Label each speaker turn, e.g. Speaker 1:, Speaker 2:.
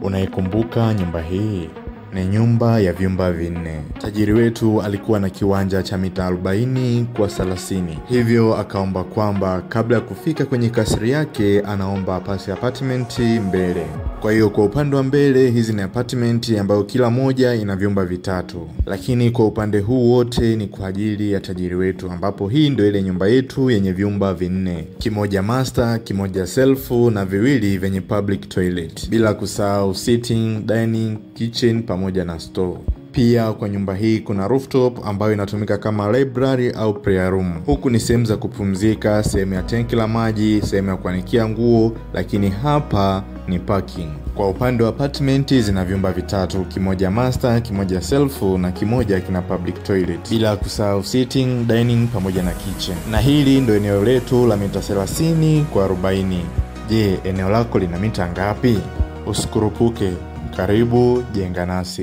Speaker 1: Unaikumbuka nyumba hii? Ni nyumba ya vyumba vinne. Tajiri wetu alikuwa na kiwanja cha mita 40 kwa 30. Hivyo akaomba kwamba kabla ya kufika kwenye kasri yake anaomba apate apartment mbele. Kwa hiyo kwa upande wa mbele hizi ni apartment ambayo kila moja ina vyumba vitatu. Lakini kwa upande huu wote ni kwa ajili ya tajiri wetu, ambapo hii ndio ile nyumba yetu yenye vyumba vinne. Kimoja master, kimoja self na viwili venye public toilet. Bila kusahau sitting, dining, kitchen pamoja na store. Pia kwa nyumba hii kuna rooftop ambayo inatumika kama library au prayer room. Huku ni sehemu za kupumzika, sehemu ya tenki la maji, sehemu ya kuanikia nguo, lakini hapa ni parking. Kwa upande wa apartment zina vyumba vitatu, kimoja master, kimoja self na kimoja kina public toilet. Bila kusahau sitting, dining pamoja na kitchen. Na hili ndio eneo letu la mita 30 kwa 40. Je, eneo lako lina mita ngapi? Usikurupuke. Karibu jenga nasi.